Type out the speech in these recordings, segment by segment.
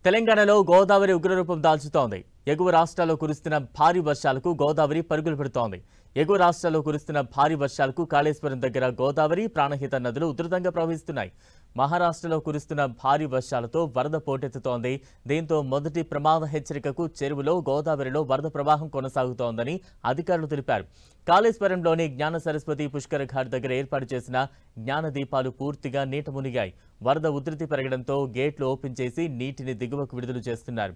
తెలంగాణలో గోదావరి ఉగ్రరూపం దాల్చుతోంది. ఎగువ రాష్ట్రాల్లో కురుస్తున్న భారీ వర్షాలకు గోదావరి పరుగులు పెడుతోంది. ఎగువ రాష్ట్రాల్లో కురుస్తున్న భారీ వర్షాలకు కాళేశ్వరం దగ్గర గోదావరి, ప్రాణహిత నదులు ఉధృతంగా ప్రవహిస్తున్నాయి. మహారాష్ట్రలో కురుస్తున్న భారీ వర్షాలతో వరద పోటెత్తుతోంది. దీంతో మొదటి ప్రమాద హెచ్చరికకు చెరువులో గోదావరిలో వరద ప్రవాహం కొనసాగుతోందని అధికారులు తెలిపారు. కాళేశ్వరంలోని జ్ఞాన సరస్వతి పుష్కర ఘాట్ దగ్గర ఏర్పాటు చేసిన జ్ఞాన దీపాలు పూర్తిగా నీట మునిగాయి. వరద ఉధృతి పెరగడంతో గేట్లు ఓపెన్ చేసి నీటిని దిగువకు విడుదల చేస్తున్నారు.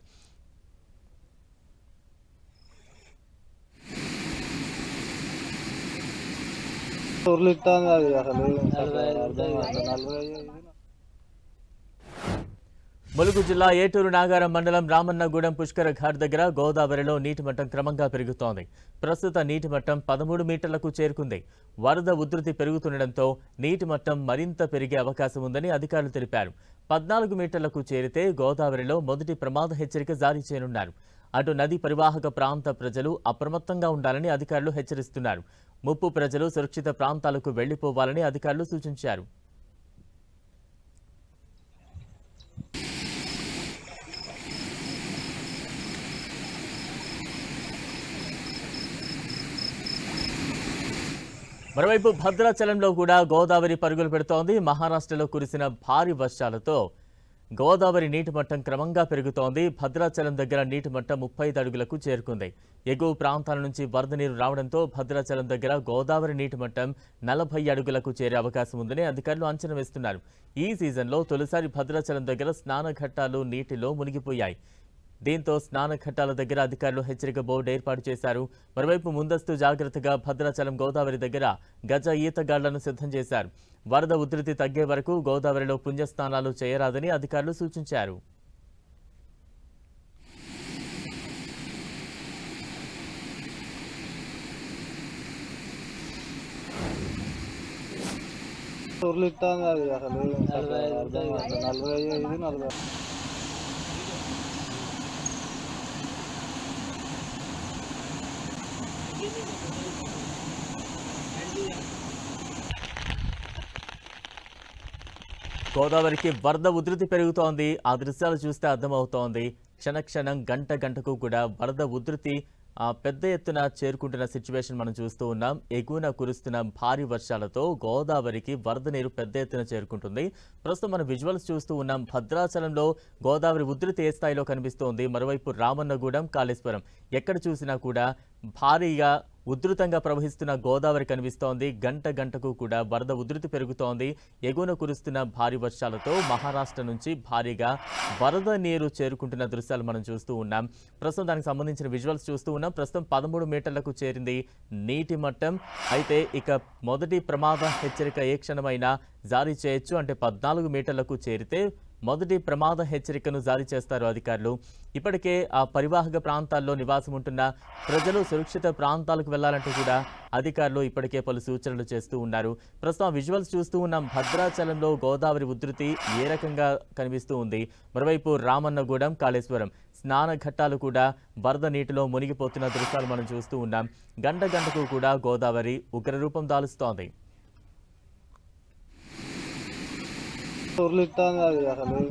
ములుగు జిల్లా ఏటూరు నాగారం మండలం రామన్నగూడెం పుష్కర ఘాట్ దగ్గర గోదావరిలో నీటి మట్టం క్రమంగా పెరుగుతోంది. ప్రస్తుత నీటి మట్టం 13 మీటర్లకు చేరుకుంది. వరద ఉధృతి పెరుగుతుండటంతో నీటి మట్టం మరింత పెరిగే అవకాశం ఉందని అధికారులు తెలిపారు. 14 మీటర్లకు చేరితే గోదావరిలో మొదటి ప్రమాద హెచ్చరిక జారీ చేయనున్నారు. అటు నది పరివాహక ప్రాంత ప్రజలు అప్రమత్తంగా ఉండాలని అధికారులు హెచ్చరిస్తున్నారు. ముప్పు ప్రజలు సురక్షిత ప్రాంతాలకు వెళ్లిపోవాలని అధికారులు సూచించారు. మరోవైపు భద్రాచలంలో కూడా గోదావరి పరుగులు పెడుతోంది. మహారాష్ట్రలో కురిసిన భారీ వర్షాలతో గోదావరి నీటి మట్టం క్రమంగా పెరుగుతోంది. భద్రాచలం దగ్గర నీటి మట్టం 35 అడుగులకు చేరుకుంది. ఎగువ ప్రాంతాల నుంచి వరద నీరు రావడంతో భద్రాచలం దగ్గర గోదావరి నీటి మట్టం 40 అడుగులకు చేరే అవకాశం ఉందని అధికారులు అంచనా వేస్తున్నారు. ఈ సీజన్లో తొలిసారి భద్రాచలం దగ్గర స్నాన ఘట్టాలు నీటిలో మునిగిపోయాయి. దీంతో స్నాన ఘట్టాల దగ్గర అధికారులు హెచ్చరిక బోర్డు ఏర్పాటు చేశారు. మరోవైపు ముందస్తు జాగ్రత్తగా భద్రాచలం గోదావరి దగ్గర గజ ఈతగాళ్లను సిద్ధం చేశారు. వరద ఉధృతి తగ్గే వరకు గోదావరిలో పుణ్యస్నానాలు చేయరాదని అధికారులు సూచించారు. గోదావరికి వరద ఉధృతి పెరుగుతోంది. ఆ దృశ్యాలు చూస్తే అర్థమవుతోంది. క్షణక్షణం గంటకు కూడా వరద ఉధృతి పెద్ద ఎత్తున చేరుకుంటున్న సిచ్యువేషన్ మనం చూస్తూ ఉన్నాం. ఎగువన కురుస్తున్న భారీ వర్షాలతో గోదావరికి వరద నీరు పెద్ద ఎత్తున చేరుకుంటుంది. ప్రస్తుతం మనం విజువల్స్ చూస్తూ ఉన్నాం. భద్రాచలంలో గోదావరి ఉధృతి ఏ స్థాయిలో కనిపిస్తోంది. మరోవైపు రామన్నగూడెం, కాళేశ్వరం ఎక్కడ చూసినా కూడా భారీగా ఉధృతంగా ప్రవహిస్తున్న గోదావరి కనిపిస్తోంది. గంటకు కూడా వరద ఉధృతి పెరుగుతోంది. ఎగువన కురుస్తున్న భారీ వర్షాలతో మహారాష్ట్ర నుంచి భారీగా వరద నీరు చేరుకుంటున్న దృశ్యాలు మనం చూస్తూ ఉన్నాం. ప్రస్తుతం దానికి సంబంధించిన విజువల్స్ చూస్తూ ఉన్నాం. ప్రస్తుతం 13 మీటర్లకు చేరింది నీటి మట్టం. అయితే ఇక మొదటి ప్రమాద హెచ్చరిక ఏ క్షణమైనా జారీ చేయొచ్చు. అంటే 14 మీటర్లకు చేరితే మొదటి ప్రమాద హెచ్చరికను జారీ చేస్తారు అధికారులు. ఇప్పటికే ఆ పరివాహక ప్రాంతాల్లో నివాసం ఉంటున్న ప్రజలు సురక్షిత ప్రాంతాలకు వెళ్లాలంటూ కూడా అధికారులు ఇప్పటికే పలు సూచనలు చేస్తూ ఉన్నారు. ప్రస్తుతం విజువల్స్ చూస్తూ ఉన్నాం. భద్రాచలంలో గోదావరి ఉధృతి ఏ రకంగా కనిపిస్తూ ఉంది. మరోవైపు రామన్నగూడెం, కాళేశ్వరం స్నాన ఘట్టాలు కూడా వరద నీటిలో మునిగిపోతున్న దృశ్యాలు మనం చూస్తూ ఉన్నాం. గంటకు కూడా గోదావరి ఉగ్రరూపం దాలుస్తోంది. అసలు